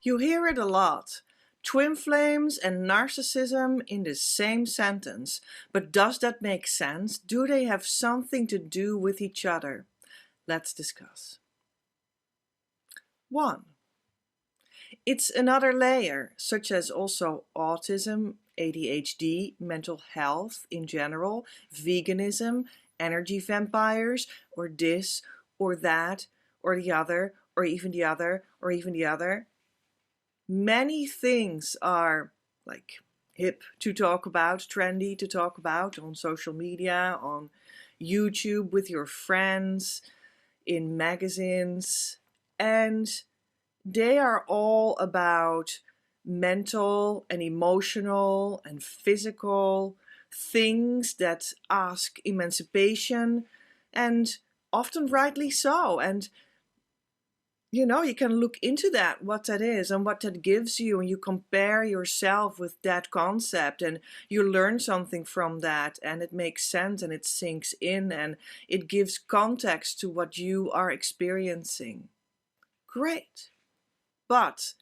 You hear it a lot. Twin flames and narcissism in the same sentence. But does that make sense? Do they have something to do with each other? Let's discuss. 1. It's another layer, such as also autism, ADHD, mental health in general, veganism, energy vampires, or this, or that, or the other, or even the other, or even the other. Many things are like hip to talk about, trendy to talk about on social media, on YouTube with your friends, in magazines, and they are all about mental and emotional and physical things that ask emancipation, and often rightly so. And you know, you can look into that, what that is and what that gives you, and you compare yourself with that concept and you learn something from that, and it makes sense and it sinks in and it gives context to what you are experiencing. Great. But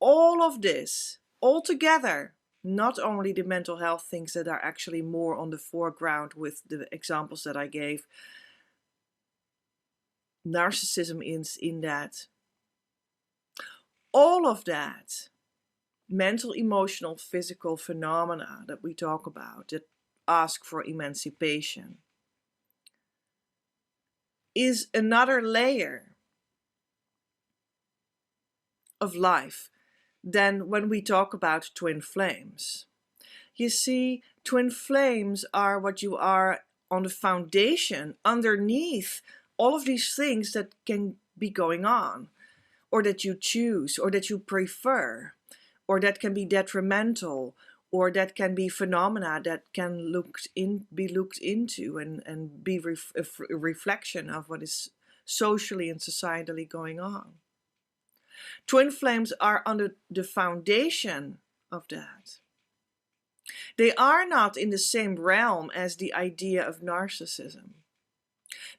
all of this, all together, not only the mental health things that are actually more on the foreground with the examples that I gave, narcissism is in that. All of that, mental, emotional, physical phenomena that we talk about, that ask for emancipation, is another layer of life than when we talk about twin flames. You see, twin flames are what you are on the foundation, underneath all of these things that can be going on, or that you choose, or that you prefer, or that can be detrimental, or that can be phenomena that can be looked into and be a reflection of what is socially and societally going on. Twin flames are under the foundation of that. They are not in the same realm as the idea of narcissism.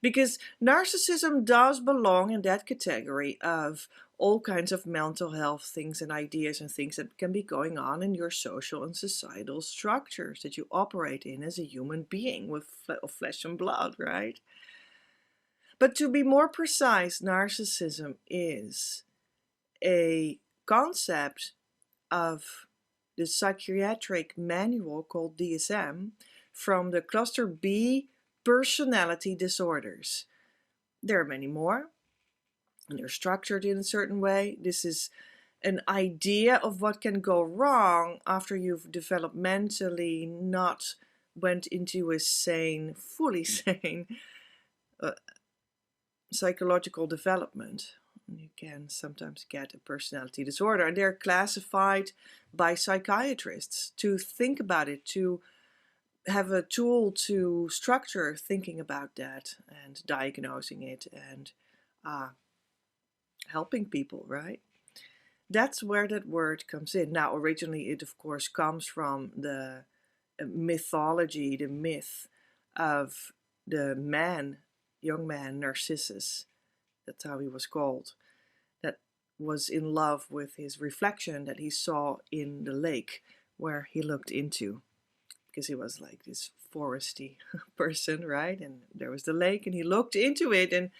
Because narcissism does belong in that category of all kinds of mental health things and ideas and things that can be going on in your social and societal structures that you operate in as a human being with flesh and blood, right? But to be more precise, narcissism is a concept of the psychiatric manual called DSM from the cluster B personality disorders. There are many more, and they're structured in a certain way. This is an idea of what can go wrong after you've developmentally not went into a sane, fully sane psychological development. You can sometimes get a personality disorder, and they're classified by psychiatrists to think about it, to have a tool to structure thinking about that and diagnosing it and helping people, right? That's where that word comes in. Now, originally it of course comes from the mythology, the myth of the young man Narcissus. That's how he was called. That was in love with his reflection that he saw in the lake where he looked into. Because he was like this foresty person, right? And there was the lake and he looked into it and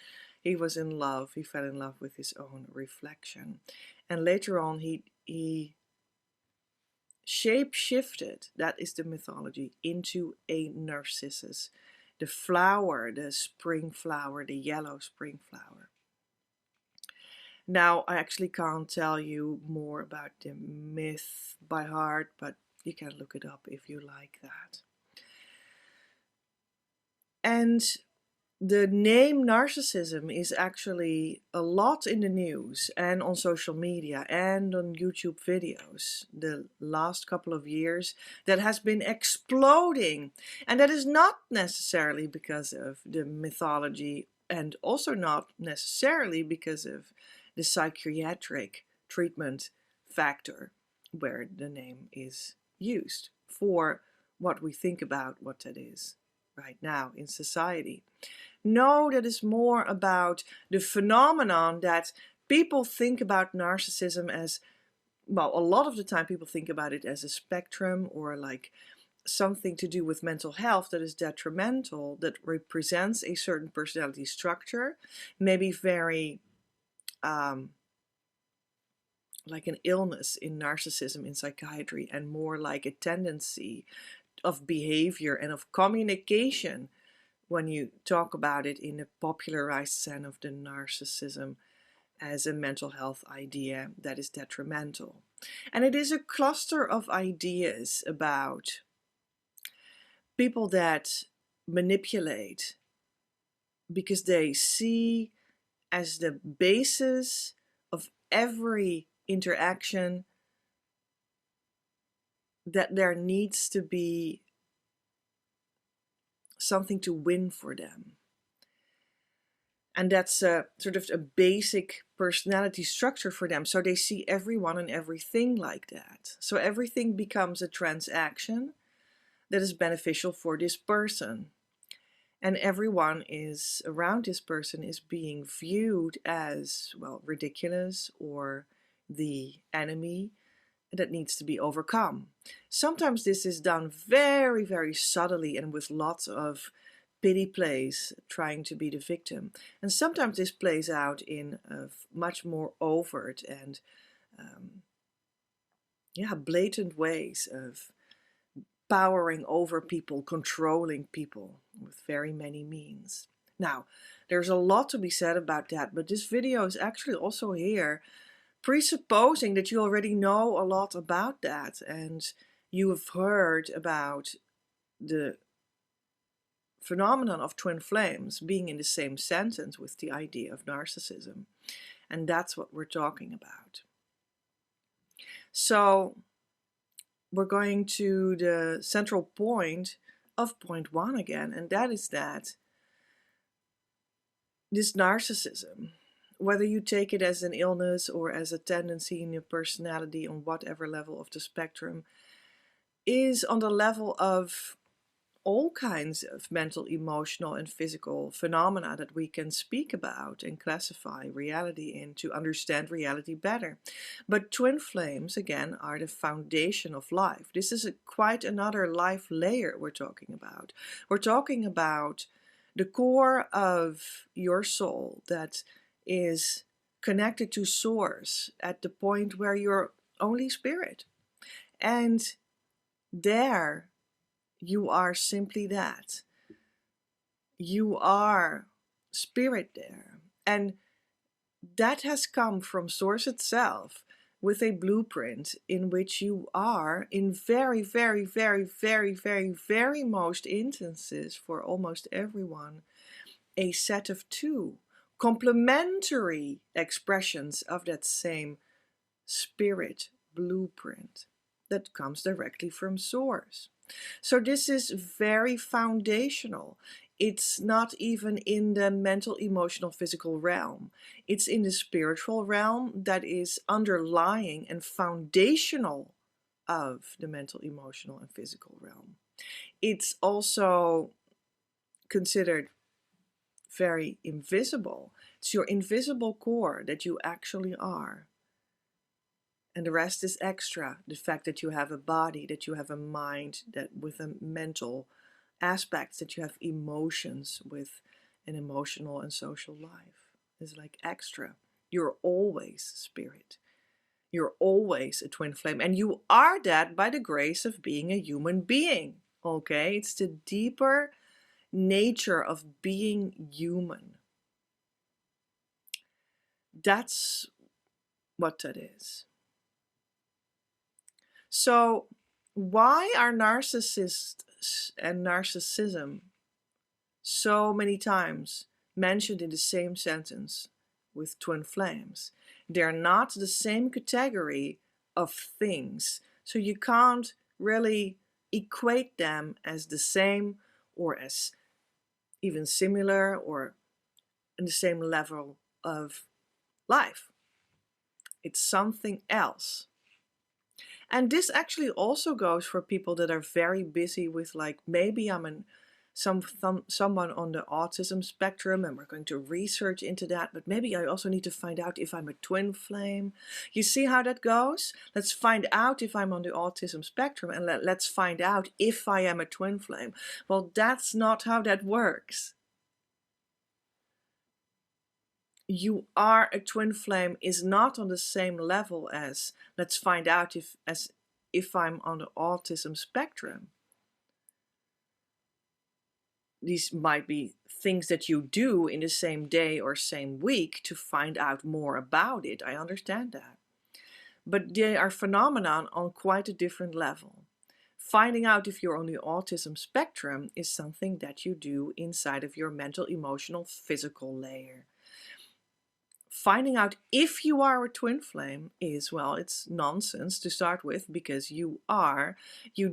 he was in love. He fell in love with his own reflection. And later on he shape-shifted, that is the mythology, into a narcissus. The flower, the spring flower, the yellow spring flower. Now, I actually can't tell you more about the myth by heart, but you can look it up if you like that. And the name narcissism is actually a lot in the news and on social media and on YouTube videos the last couple of years. That has been exploding, and that is not necessarily because of the mythology and also not necessarily because of the psychiatric treatment factor where the name is used for what we think about what that is right now in society. No, that is more about the phenomenon that People think about narcissism as, well, a lot of the time people think about it as a spectrum, or like something to do with mental health that is detrimental, that represents a certain personality structure, maybe very like an illness in narcissism in psychiatry, and more like a tendency of behavior and of communication when you talk about it in a popularized sense of the narcissism as a mental health idea that is detrimental. And it is a cluster of ideas about people that manipulate because they see as the basis of every interaction that there needs to be something to win for them. And that's a sort of a basic personality structure for them. So they see everyone and everything like that. So everything becomes a transaction that is beneficial for this person. And everyone is around this person is being viewed as, well, ridiculous or the enemy that needs to be overcome. Sometimes this is done very, very subtly and with lots of pity plays, trying to be the victim. And sometimes this plays out in much more overt and blatant ways of powering over people, controlling people with very many means. Now, there's a lot to be said about that, but this video is actually also here presupposing that you already know a lot about that, and you have heard about the phenomenon of twin flames being in the same sentence with the idea of narcissism. And that's what we're talking about. So we're going to the central point of point 1 again, and that is that this narcissism, whether you take it as an illness or as a tendency in your personality on whatever level of the spectrum, is on the level of all kinds of mental, emotional, and physical phenomena that we can speak about and classify reality in to understand reality better. But twin flames, again, are the foundation of life. This is quite another life layer we're talking about. We're talking about the core of your soul that is connected to source at the point where you're only spirit. And there you are simply that. You are spirit there. And that has come from source itself with a blueprint in which you are, in very, very, very, very, very, very most instances for almost everyone, a set of two complementary expressions of that same spirit blueprint that comes directly from source. So this is very foundational. It's not even in the mental, emotional, physical realm. It's in the spiritual realm that is underlying and foundational of the mental, emotional, and physical realm. It's also considered very invisible. It's your invisible core that you actually are. And the rest is extra. The fact that you have a body, that you have a mind, that with a mental aspects, that you have emotions with an emotional and social life is like extra. You're always spirit. You're always a twin flame. And you are that by the grace of being a human being. Okay? It's the deeper nature of being human. That's what that is. So why are narcissists and narcissism so many times mentioned in the same sentence with twin flames? They're not the same category of things, so you can't really equate them as the same or as even similar or in the same level of life. It's something else. And this actually also goes for people that are very busy with, like, maybe I'm a someone on the autism spectrum, and we're going to research into that, but maybe I also need to find out if I'm a twin flame. You see how that goes? Let's find out if I'm on the autism spectrum, and let's find out if I am a twin flame. Well, that's not how that works. You are a twin flame is not on the same level as let's find out if I'm on the autism spectrum. These might be things that you do in the same day or same week to find out more about it. I understand that. But they are phenomenon on quite a different level. Finding out if you're on the autism spectrum is something that you do inside of your mental, emotional, physical layer. Finding out if you are a twin flame is, well, it's nonsense to start with, because you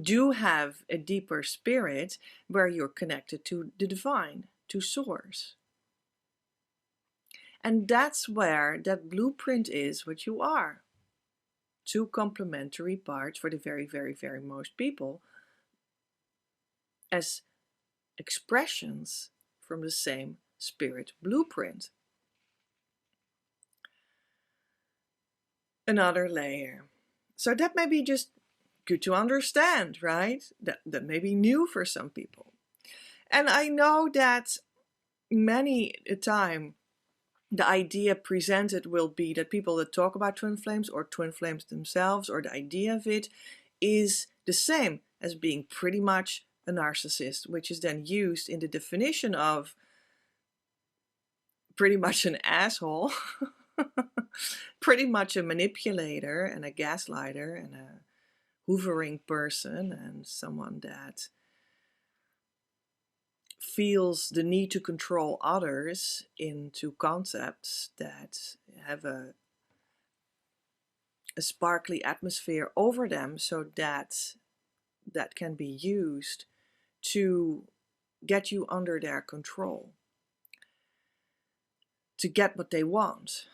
do have a deeper spirit where you're connected to the divine, to source. And that's where that blueprint is what you are. Two complementary parts for the very, very, very most people as expressions from the same spirit blueprint. Another layer. So that may be just good to understand, right? That may be new for some people. And I know that many a time the idea presented will be that people that talk about twin flames or twin flames themselves, or the idea of it, is the same as being pretty much a narcissist, which is then used in the definition of pretty much an asshole, pretty much a manipulator and a gaslighter and a hoovering person, and someone that feels the need to control others into concepts that have a sparkly atmosphere over them, so that can be used to get you under their control, to get what they want,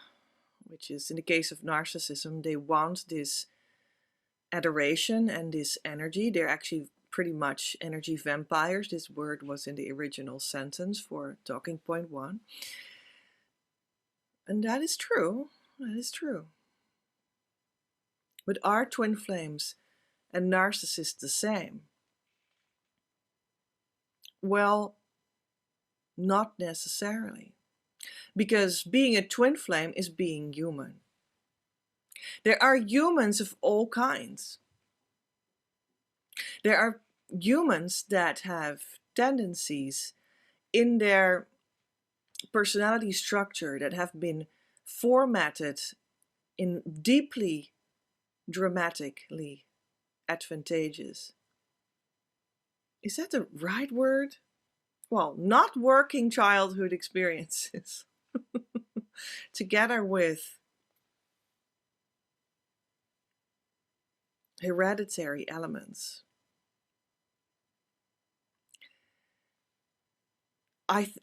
which is, in the case of narcissism, they want this adoration and this energy. They're actually pretty much energy vampires. This word was in the original sentence for talking point 1. And that is true. That is true. But are twin flames and narcissists the same? Well, not necessarily. Because being a twin flame is being human. There are humans of all kinds. There are humans that have tendencies in their personality structure that have been formatted in deeply dramatically advantageous. Is that the right word? Well, not working childhood experiences together with hereditary elements.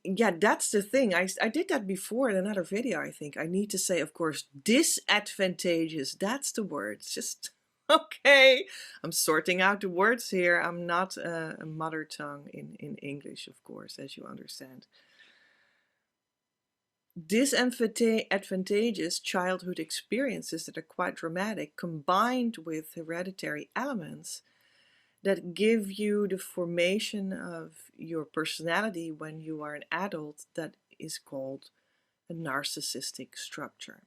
Yeah, that's the thing. I did that before in another video, I think. I need to say, of course, disadvantageous. That's the word. It's just, okay. I'm sorting out the words here. I'm not a mother tongue in English, of course, as you understand. Disadvantageous childhood experiences that are quite dramatic, combined with hereditary elements that give you the formation of your personality when you are an adult, that is called a narcissistic structure.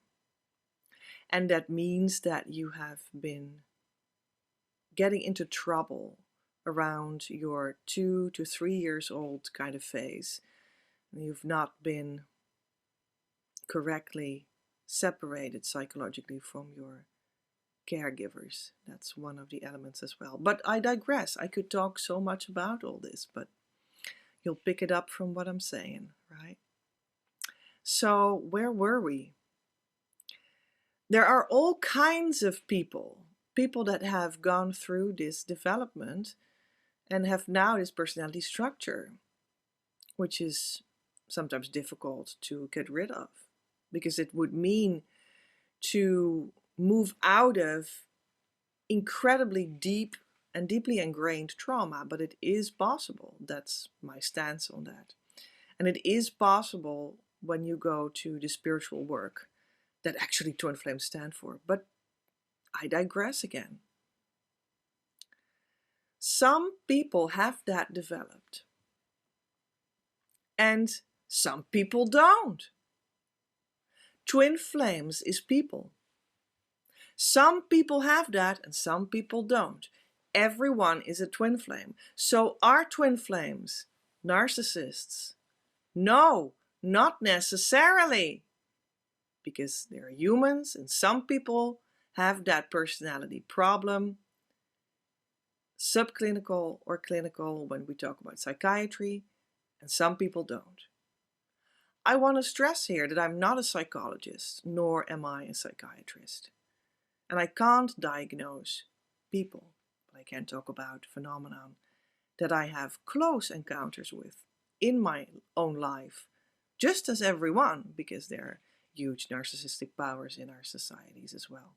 And that means that you have been getting into trouble around your 2 to 3 years old kind of phase. And you've not been correctly separated psychologically from your caregivers. That's one of the elements as well. But I digress. I could talk so much about all this, but you'll pick it up from what I'm saying, right? So where were we? There are all kinds of people that have gone through this development and have now this personality structure, which is sometimes difficult to get rid of, because it would mean to move out of incredibly deep and deeply ingrained trauma, but it is possible. That's my stance on that. And it is possible when you go to the spiritual work that actually twin flames stand for. But I digress again. Some people have that developed, and some people don't. Twin flames is people. Some people have that and some people don't. Everyone is a twin flame. So are twin flames narcissists? No, not necessarily. Because they're humans and some people have that personality problem, subclinical or clinical when we talk about psychiatry, and some people don't. I want to stress here that I'm not a psychologist, nor am I a psychiatrist. And I can't diagnose people, but I can talk about phenomenon that I have close encounters with in my own life, just as everyone, because there are huge narcissistic powers in our societies as well.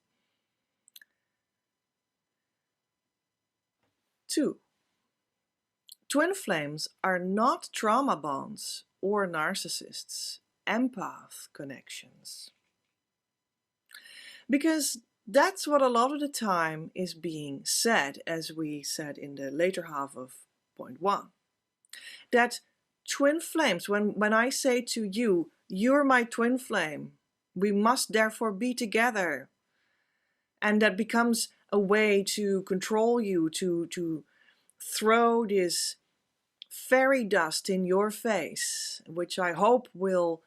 2. Twin flames are not trauma bonds or narcissists, empath connections. Because that's what a lot of the time is being said, as we said in the later half of point 1. That twin flames, when I say to you, you're my twin flame, we must therefore be together. And that becomes a way to control you, to throw this fairy dust in your face, which I hope will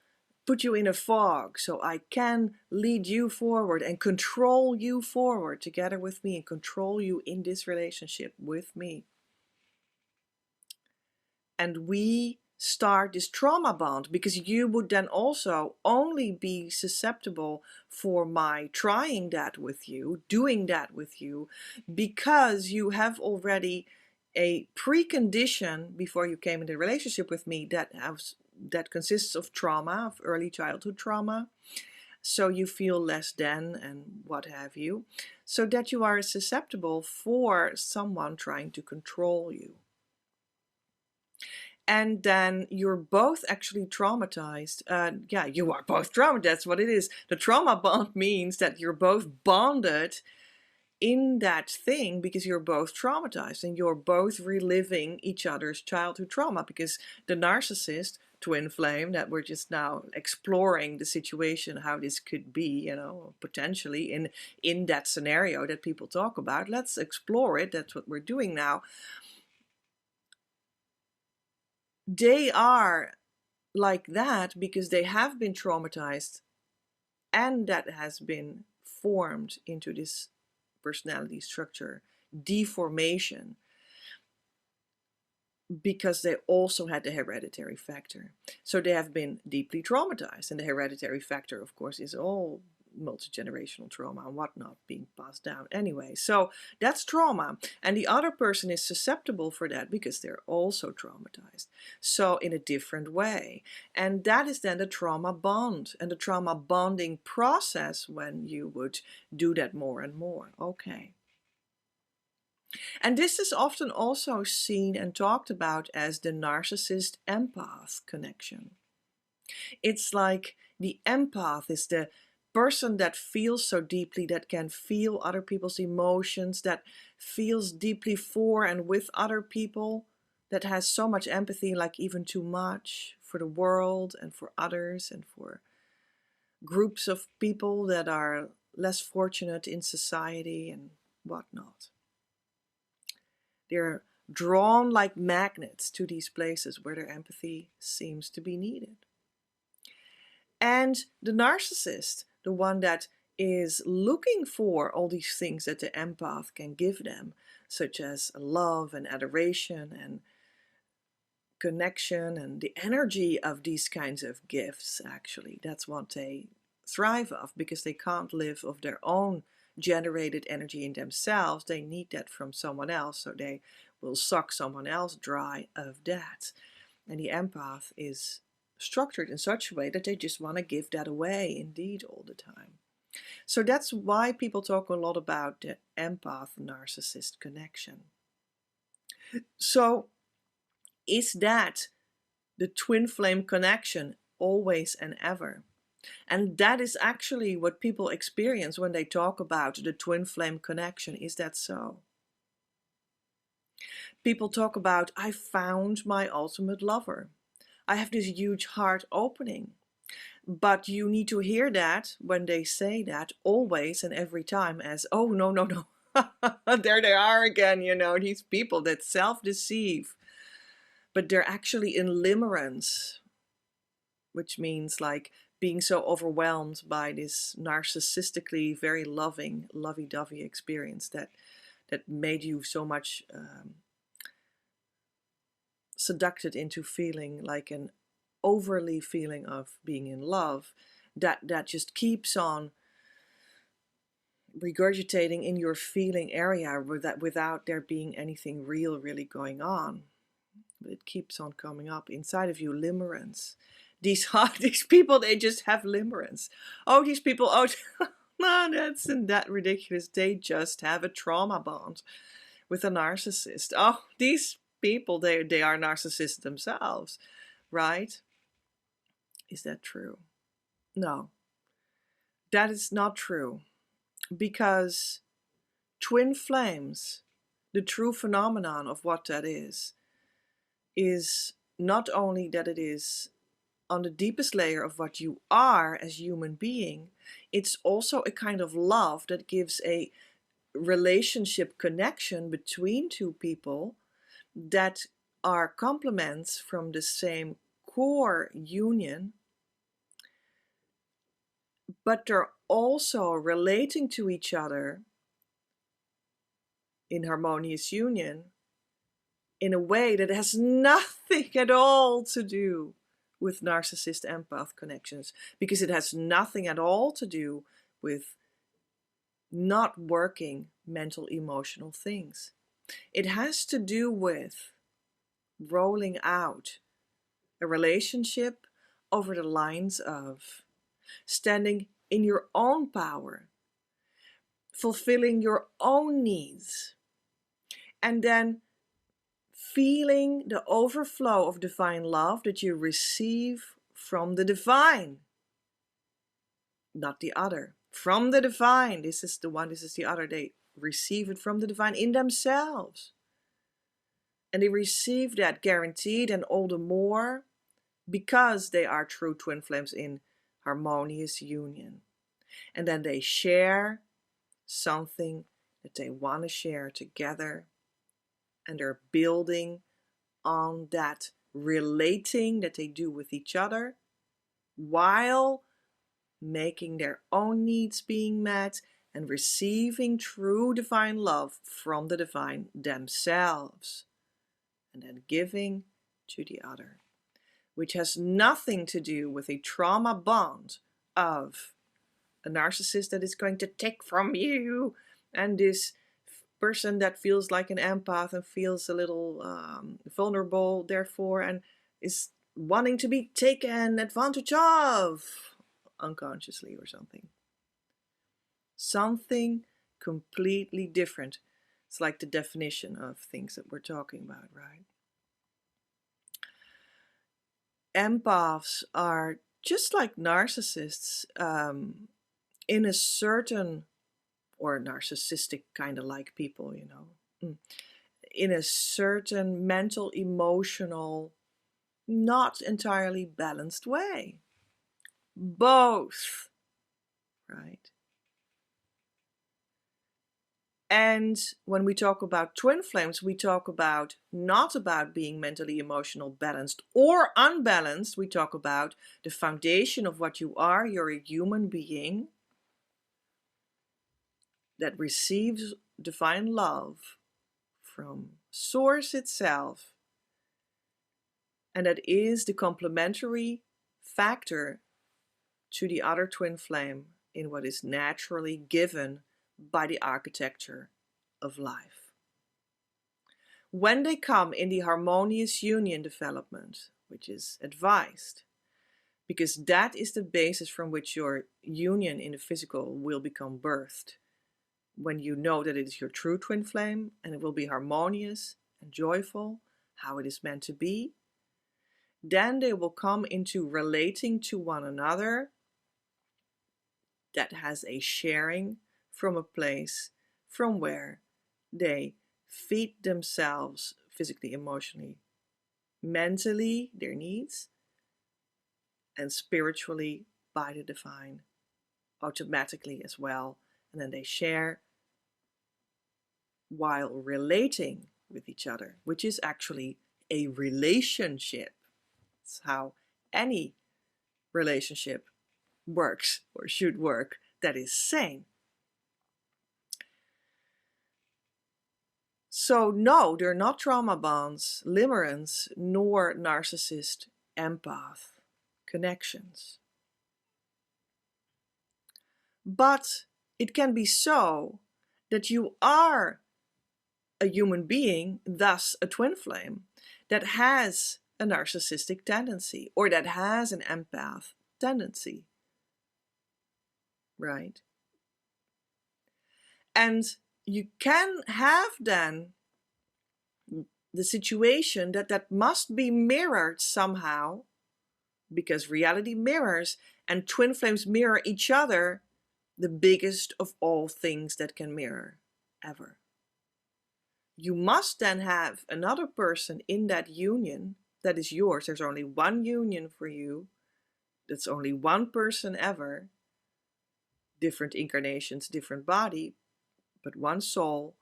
put you in a fog so I can lead you forward and control you forward together with me and control you in this relationship with me. And we start this trauma bond because you would then also only be susceptible for my trying that with you, doing that with you, because you have already a precondition before you came into a relationship with me that consists of trauma, of early childhood trauma. So you feel less than and what have you, so that you are susceptible for someone trying to control you. And then you're both actually traumatized. Yeah, you are both traumatized. That's what it is. The trauma bond means that you're both bonded in that thing because you're both traumatized and you're both reliving each other's childhood trauma. Because the narcissist, twin flame, that we're just now exploring the situation, how this could be, you know, potentially in that scenario that people talk about. Let's explore it. That's what we're doing now. They are like that because they have been traumatized and that has been formed into this personality structure deformation because they also had the hereditary factor. So they have been deeply traumatized, and the hereditary factor, of course, is all multi-generational trauma and whatnot being passed down anyway. So that's trauma, and the other person is susceptible for that because they're also traumatized, so in a different way. And that is then the trauma bond and the trauma bonding process when you would do that more and more. Okay. And this is often also seen and talked about as the narcissist empath connection. It's like the empath is the person that feels so deeply, that can feel other people's emotions, that feels deeply for and with other people, that has so much empathy, like even too much, for the world and for others and for groups of people that are less fortunate in society and whatnot. They're drawn like magnets to these places where their empathy seems to be needed. And the narcissist, the one that is looking for all these things that the empath can give them, such as love and adoration and connection and the energy of these kinds of gifts, actually. That's what they thrive off because they can't live of their own generated energy in themselves. They need that from someone else, so they will suck someone else dry of that. And the empath is structured in such a way that they just want to give that away indeed all the time. So that's why people talk a lot about the empath narcissist connection. So is that the twin flame connection always and ever? And that is actually what people experience when they talk about the twin flame connection. Is that so? People talk about, I found my ultimate lover. I have this huge heart opening. But you need to hear that when they say that always and every time as, oh, no, no, no. There they are again, these people that self-deceive. But they're actually in limerence, which means like being so overwhelmed by this narcissistically very loving, lovey-dovey experience that made you so much seduced into feeling like an overly feeling of being in love that just keeps on regurgitating in your feeling area without there being anything real really going on. But it keeps on coming up inside of you, limerence. These people, they just have limerence. Oh, these people, oh, no, that's that ridiculous. They just have a trauma bond with a narcissist. Oh, these people, they are narcissists themselves, right? Is that true? No, that is not true, because twin flames, the true phenomenon of what that is not only that it is on the deepest layer of what you are as a human being, it's also a kind of love that gives a relationship connection between two people that are complements from the same core union, but they're also relating to each other in harmonious union in a way that has nothing at all to do with narcissist empath connections, because it has nothing at all to do with not working mental emotional things. It has to do with rolling out a relationship over the lines of standing in your own power, fulfilling your own needs, and then feeling the overflow of divine love that you receive from the divine, not the other. From the divine. This is the one, this is the other. They receive it from the divine in themselves. And they receive that guaranteed, and all the more because they are true twin flames in harmonious union. And then they share something that they want to share together, and they're building on that relating that they do with each other while making their own needs being met and receiving true divine love from the divine themselves, and then giving to the other, which has nothing to do with a trauma bond of a narcissist that is going to take from you, and this person that feels like an empath and feels a little vulnerable, therefore, and is wanting to be taken advantage of unconsciously or something. Something completely different. It's like the definition of things that we're talking about, right? Empaths are just like narcissists in a certain, or narcissistic kind of like people, in a certain mental, emotional, not entirely balanced way. Both, right? And when we talk about twin flames, we talk about not about being mentally, emotional, balanced or unbalanced. We talk about the foundation of what you are. You're a human being that receives divine love from Source itself, and that is the complementary factor to the other twin flame in what is naturally given by the architecture of life. When they come in the harmonious union development, which is advised, because that is the basis from which your union in the physical will become birthed, when you know that it is your true twin flame and it will be harmonious and joyful, how it is meant to be. Then they will come into relating to one another that has a sharing from a place from where they feed themselves physically, emotionally, mentally, their needs, and spiritually by the divine automatically as well. And then they share while relating with each other, which is actually a relationship. It's how any relationship works or should work that is sane. So no, they're not trauma bonds, limerence, nor narcissist empath connections. But it can be so that you are a human being, thus a twin flame, that has a narcissistic tendency or that has an empath tendency, right? And you can have then the situation that must be mirrored somehow, because reality mirrors and twin flames mirror each other, the biggest of all things that can mirror ever. You must then have another person in that union that is yours. There's only one union for you. That's only one person ever. Different incarnations, different body, but one soul,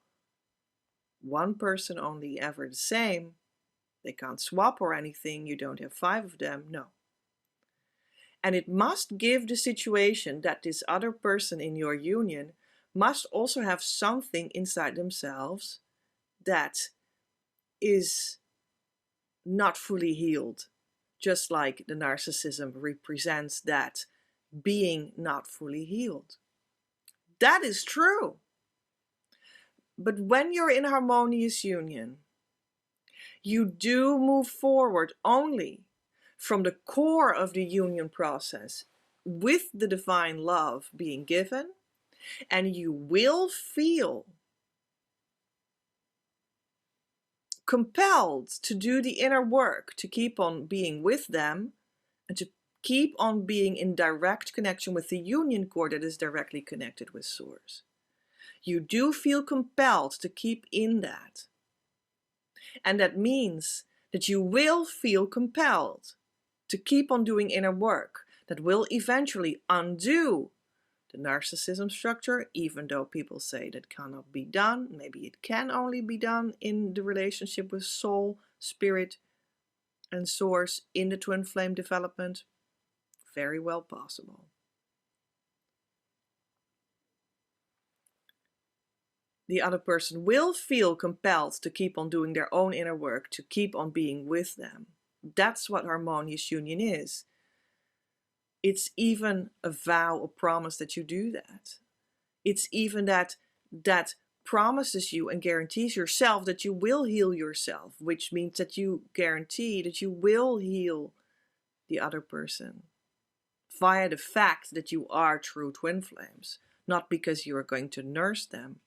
one person only ever the same. They can't swap or anything. You don't have 5 of them. No. And it must give the situation that this other person in your union must also have something inside themselves that is not fully healed, just like the narcissism represents that being not fully healed. That is true. But when you're in harmonious union, you do move forward only from the core of the union process with the divine love being given, and you will feel compelled to do the inner work to keep on being with them and to keep on being in direct connection with the union core that is directly connected with Source. You do feel compelled to keep in that. And that means that you will feel compelled to keep on doing inner work that will eventually undo the narcissism structure, even though people say that cannot be done. Maybe it can only be done in the relationship with soul, spirit, and source in the twin flame development. Very well possible. The other person will feel compelled to keep on doing their own inner work, to keep on being with them. That's what harmonious union is. It's even a vow, a promise that you do that. It's even that promises you and guarantees yourself that you will heal yourself, which means that you guarantee that you will heal the other person via the fact that you are true twin flames, not because you are going to nurse them,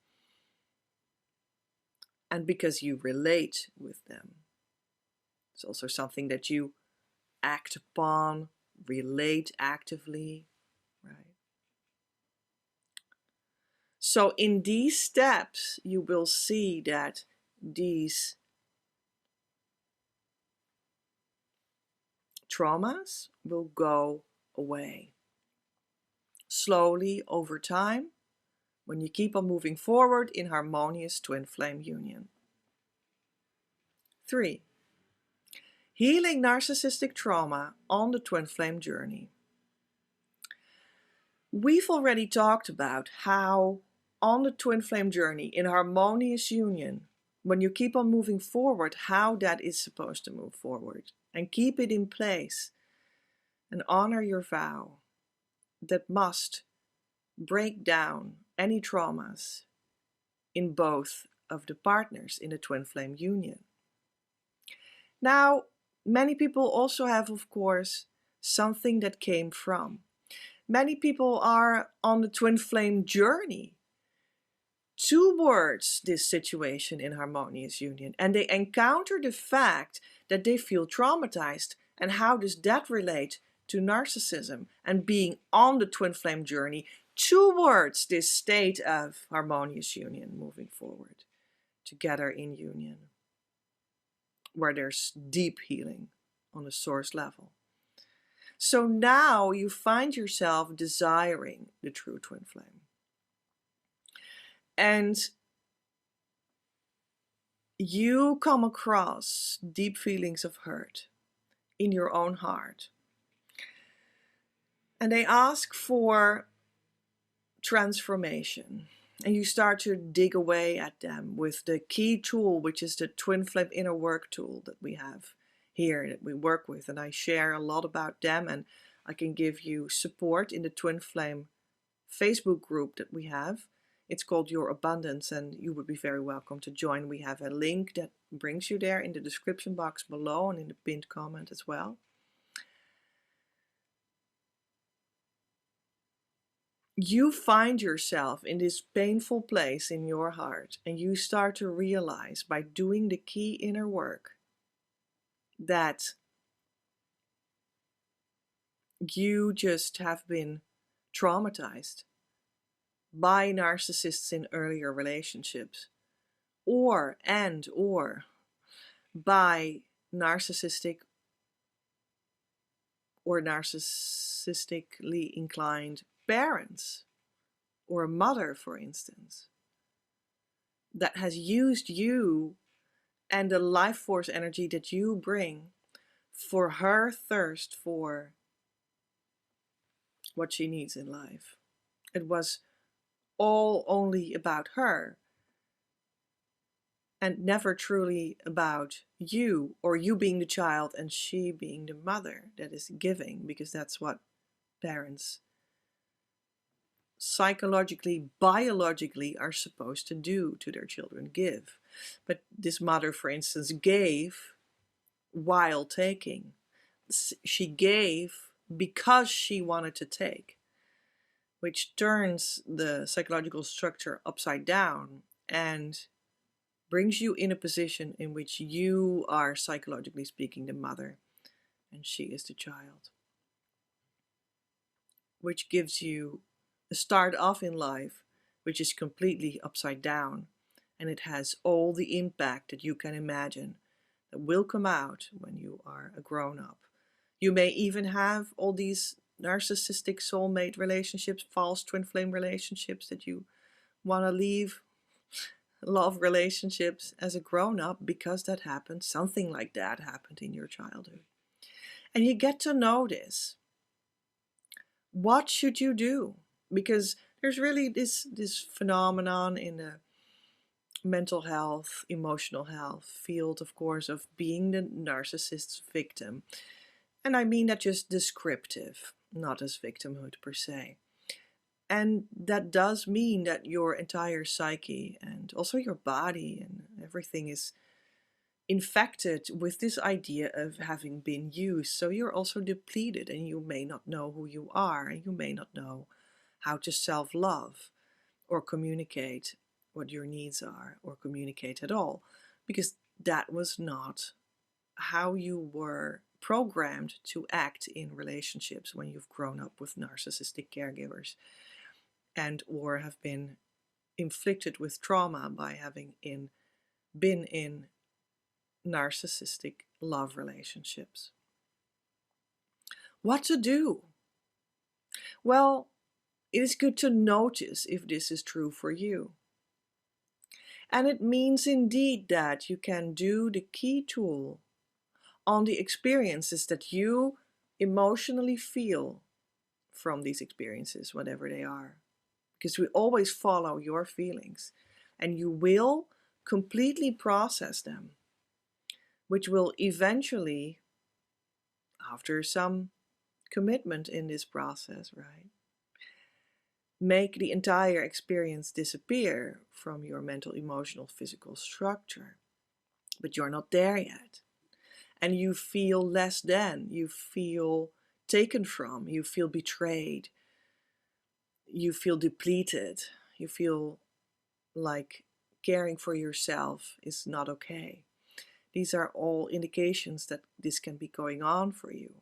and because you relate with them. It's also something that you act upon, relate actively, right? So in these steps, you will see that these traumas will go away slowly over time when you keep on moving forward in harmonious twin flame union. 3. Healing narcissistic trauma on the twin flame journey. We've already talked about how on the twin flame journey in harmonious union, when you keep on moving forward, how that is supposed to move forward, and keep it in place and honor your vow that must break down any traumas in both of the partners in the twin flame union. Now, many people also have, of course, something that came from. Many people are on the twin flame journey towards this situation in harmonious union, and they encounter the fact that they feel traumatized. And how does that relate to narcissism and being on the twin flame journey towards this state of harmonious union, moving forward together in union, where there's deep healing on the source level? So now you find yourself desiring the true twin flame. And you come across deep feelings of hurt in your own heart. And they ask for transformation. And you start to dig away at them with the key tool, which is the Twin Flame Inner Work tool that we have here, that we work with. And I share a lot about them, and I can give you support in the Twin Flame Facebook group that we have. It's called Your Abundance, and you would be very welcome to join. We have a link that brings you there in the description box below and in the pinned comment as well. You find yourself in this painful place in your heart, and you start to realize by doing the key inner work that you just have been traumatized by narcissists in earlier relationships, or by narcissistic or narcissistically inclined parents, or a mother, for instance, that has used you and the life force energy that you bring for her thirst for what she needs in life. It was all only about her and never truly about you, or you being the child and she being the mother that is giving, because that's what parents psychologically, biologically are supposed to do to their children, give. But this mother, for instance, gave while taking. She gave because she wanted to take, which turns the psychological structure upside down and brings you in a position in which you are, psychologically speaking, the mother and she is the child, which gives you a start off in life which is completely upside down, and it has all the impact that you can imagine that will come out when you are a grown-up. You may even have all these narcissistic soulmate relationships, false twin flame relationships that you want to leave, love relationships as a grown-up, because that happened, something like that happened in your childhood. And you get to know this. What should you do? Because there's really this phenomenon in the mental health, emotional health field, of course, of being the narcissist's victim. And I mean that just descriptive, not as victimhood per se. And that does mean that your entire psyche and also your body and everything is infected with this idea of having been used. So you're also depleted, and you may not know who you are, and you may not know how to self-love or communicate what your needs are, or communicate at all, because that was not how you were programmed to act in relationships when you've grown up with narcissistic caregivers and or have been inflicted with trauma by having been in narcissistic love relationships. What to do? Well, it is good to notice if this is true for you. And it means indeed that you can do the key tool on the experiences that you emotionally feel from these experiences, whatever they are. Because we always follow your feelings, and you will completely process them, which will eventually, after some commitment in this process, right, make the entire experience disappear from your mental, emotional, physical structure. But you're not there yet. And you feel less than, you feel taken from, you feel betrayed, you feel depleted, you feel like caring for yourself is not okay. These are all indications that this can be going on for you.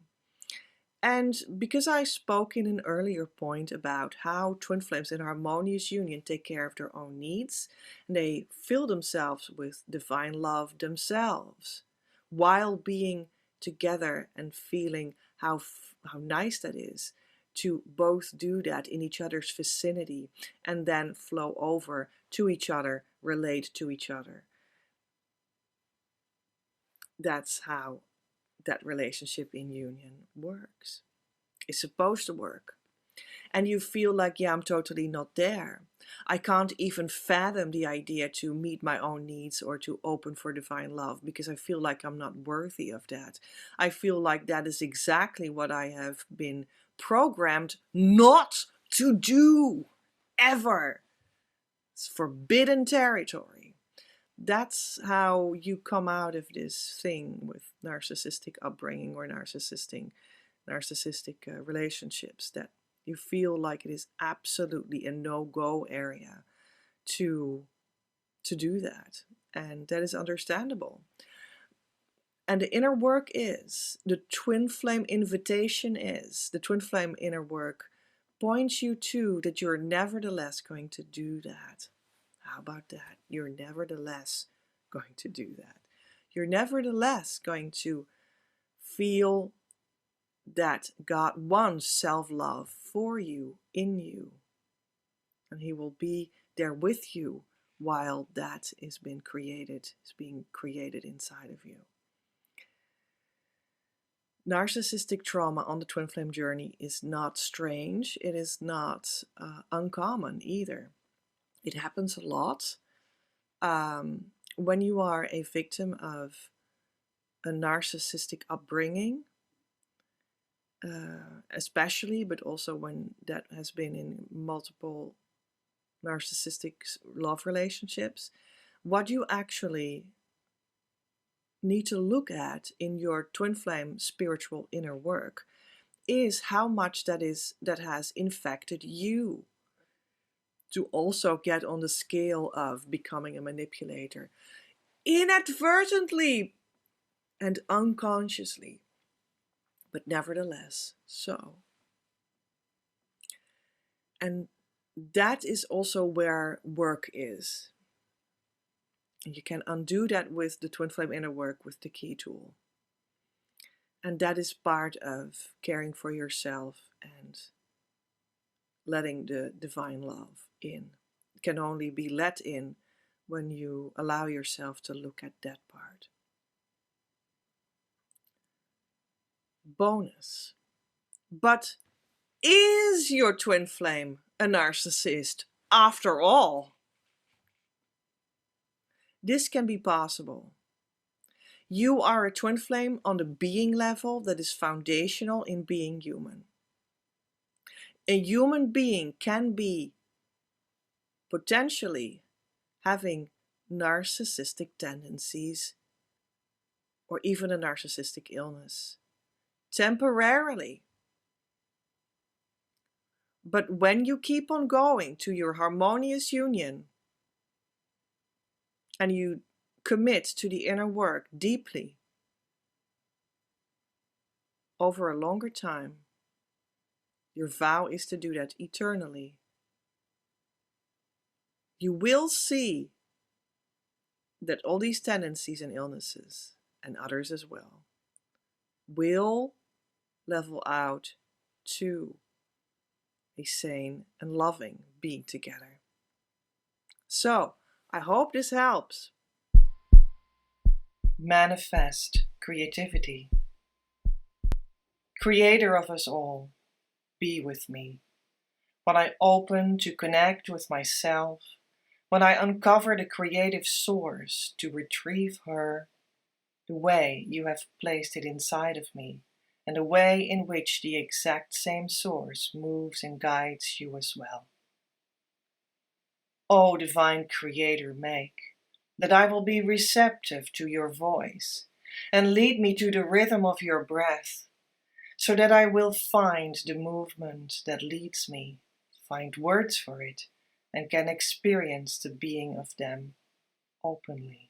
And because I spoke in an earlier point about how twin flames in harmonious union take care of their own needs, and they fill themselves with divine love themselves, while being together and feeling how nice that is to both do that in each other's vicinity and then flow over to each other, relate to each other. That's how that relationship in union works. It's supposed to work. And you feel like, yeah, I'm totally not there. I can't even fathom the idea to meet my own needs or to open for divine love because I feel like I'm not worthy of that. I feel like that is exactly what I have been programmed not to do ever. It's forbidden territory. That's how you come out of this thing with narcissistic upbringing or narcissistic relationships, that you feel like it is absolutely a no-go area to do that. And that is understandable. And the inner work is, the twin flame invitation is, the twin flame inner work points you to that you're nevertheless going to do that. How about that? You're nevertheless going to do that. You're nevertheless going to feel that God wants self-love for you, in you. And He will be there with you while that is being created inside of you. Narcissistic trauma on the twin flame journey is not strange. It is not uncommon either. It happens a lot. When you are a victim of a narcissistic upbringing, especially, but also when that has been in multiple narcissistic love relationships, what you actually need to look at in your twin flame spiritual inner work is how much that has infected you, to also get on the scale of becoming a manipulator inadvertently and unconsciously, but nevertheless so. And that is also where work is. And you can undo that with the twin flame inner work with the key tool. And that is part of caring for yourself and letting the divine love in. It can only be let in when you allow yourself to look at that part. Bonus. But is your twin flame a narcissist after all? This can be possible. You are a twin flame on the being level that is foundational in being human. A human being can be potentially having narcissistic tendencies or even a narcissistic illness temporarily. But when you keep on going to your harmonious union and you commit to the inner work deeply over a longer time, your vow is to do that eternally. You will see that all these tendencies and illnesses, and others as well, will level out to a sane and loving being together. So, I hope this helps. Manifest creativity. Creator of us all, be with me. When I open to connect with myself, when I uncover the creative source to retrieve her, the way you have placed it inside of me, and the way in which the exact same source moves and guides you as well. O divine Creator, make that I will be receptive to your voice and lead me to the rhythm of your breath, so that I will find the movement that leads me, find words for it, and can experience the being of them openly.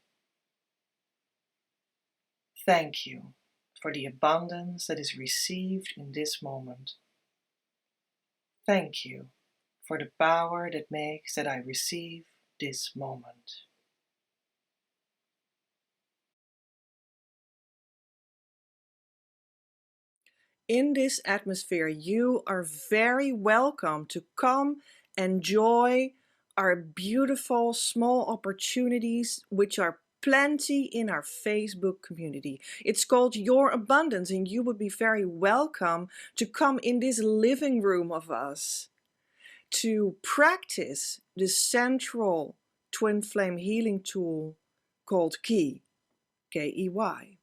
Thank you for the abundance that is received in this moment. Thank you for the power that makes that I receive this moment. In this atmosphere, you are very welcome to come enjoy our beautiful small opportunities, which are plenty in our Facebook community. It's called Your Abundance, and you would be very welcome to come in this living room of us to practice the central twin flame healing tool called Key, K-E-Y.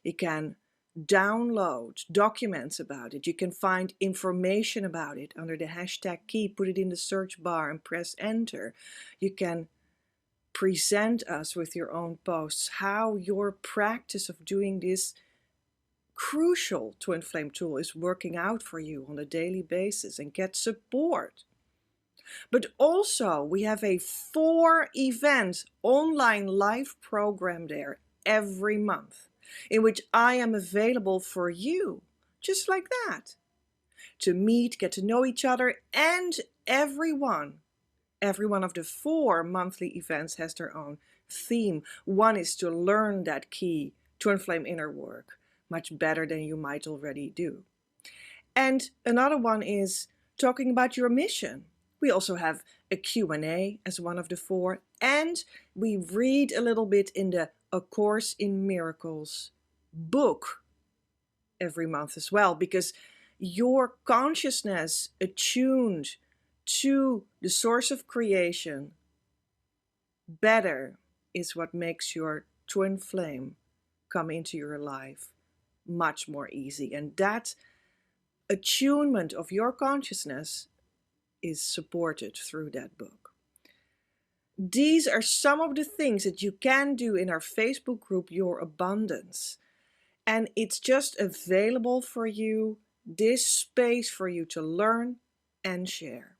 You can download documents about it. You can find information about it under the hashtag Key. Put it in the search bar and press enter. You can present us with your own posts how your practice of doing this crucial twin flame tool is working out for you on a daily basis and get support. But also we have a 4-event online live program there every month in which I am available for you, just like that, to meet, get to know each other, and every one of the 4 monthly events has their own theme. One is to learn that key twin flame inner work much better than you might already do. And another one is talking about your mission. We also have a Q&A as one of the 4, and we read a little bit in the A Course in Miracles book every month as well, because your consciousness attuned to the source of creation better is what makes your twin flame come into your life much more easy. And that attunement of your consciousness is supported through that book. These are some of the things that you can do in our Facebook group, Your Abundance. And it's just available for you, this space for you to learn and share.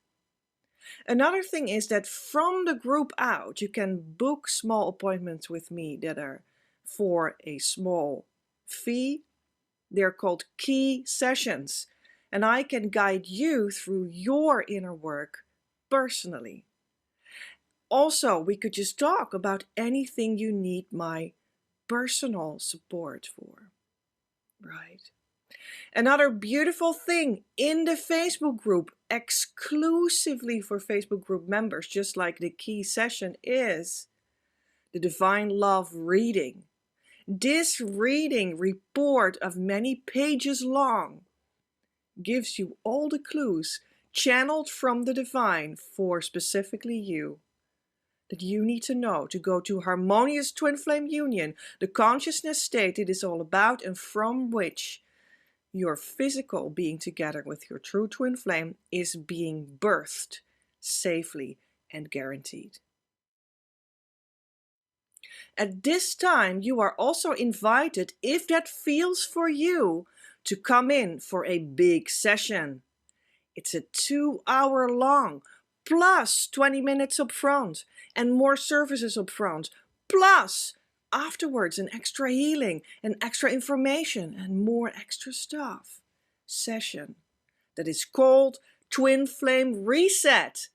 Another thing is that from the group out, you can book small appointments with me that are for a small fee. They're called key sessions, and I can guide you through your inner work personally. Also, we could just talk about anything you need my personal support for, right? Another beautiful thing in the Facebook group, exclusively for Facebook group members, just like the key session, is the Divine Love reading. This reading report of many pages long gives you all the clues channeled from the divine for specifically you that you need to know to go to harmonious twin flame union, the consciousness state it is all about, and from which your physical being together with your true twin flame is being birthed safely and guaranteed. At this time, you are also invited, if that feels for you, to come in for a big session. It's a 2-hour long, plus 20 minutes up front, and more services up front, plus afterwards an extra healing and extra information and more extra stuff session that is called Twin Flame Reset.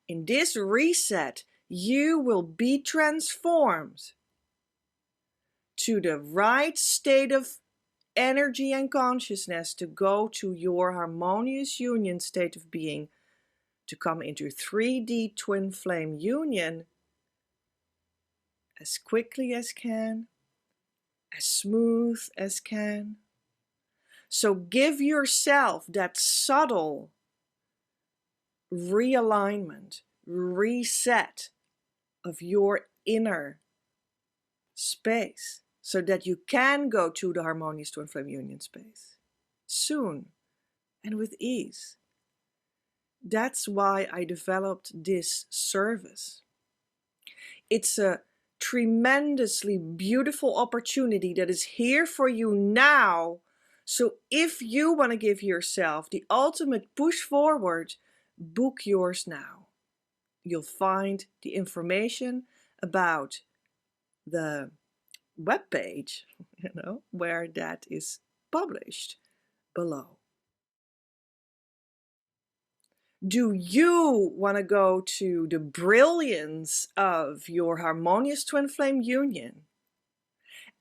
In this reset, you will be transformed to the right state of energy and consciousness to go to your harmonious union state of being, to come into 3D twin flame union as quickly as can, as smooth as can. So give yourself that subtle realignment, reset of your inner space so that you can go to the harmonious twin flame union space soon and with ease. That's why I developed this service. It's a tremendously beautiful opportunity that is here for you now. So if you want to give yourself the ultimate push forward, book yours now. You'll find the information about the webpage, where that is published below. Do you want to go to the brilliance of your harmonious twin flame union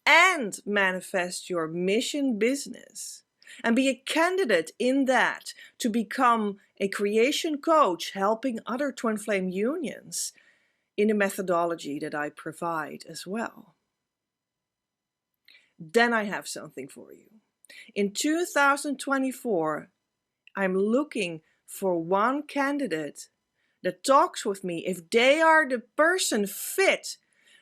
and manifest your mission business and be a candidate in that to become a creation coach helping other twin flame unions in the methodology that I provide as well? Then I have something for you. In 2024, I'm looking for one candidate that talks with me if they are the person fit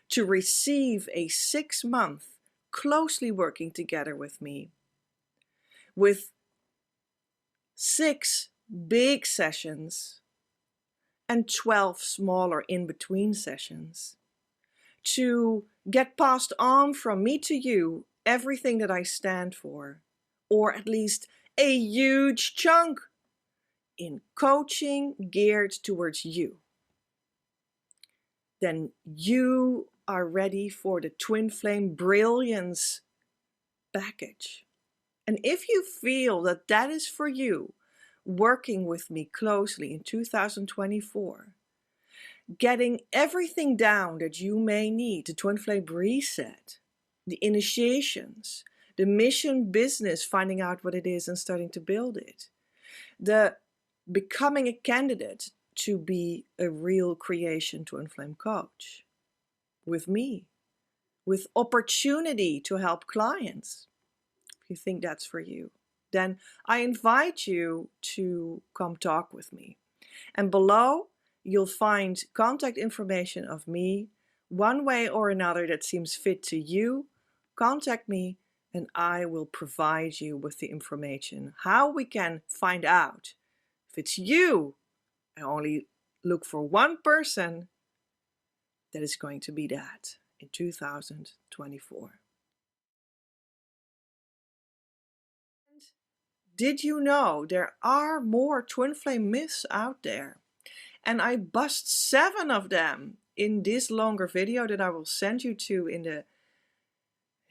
to receive a 6-month closely working together with me, with 6 big sessions and 12 smaller in-between sessions, to get passed on from me to you everything that I stand for, or at least a huge chunk in coaching geared towards you. Then you are ready for the Twin Flame Brilliance package. And if you feel that that is for you, working with me closely in 2024, getting everything down that you may need, the Twin Flame Reset, the initiations, the mission business, finding out what it is and starting to build it, the becoming a candidate to be a real creation twin flame coach with me, with opportunity to help clients. If you think that's for you, then I invite you to come talk with me. And below, you'll find contact information of me, one way or another that seems fit to you. Contact me and I will provide you with the information, how we can find out if it's you. I only look for one person that is going to be that in 2024. Did you know there are more twin flame myths out there? And I bust 7 of them in this longer video that I will send you to in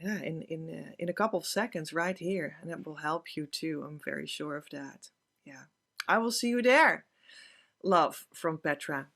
a couple of seconds right here, and that will help you too. I'm very sure of that. Yeah, I will see you there. Love from Petra.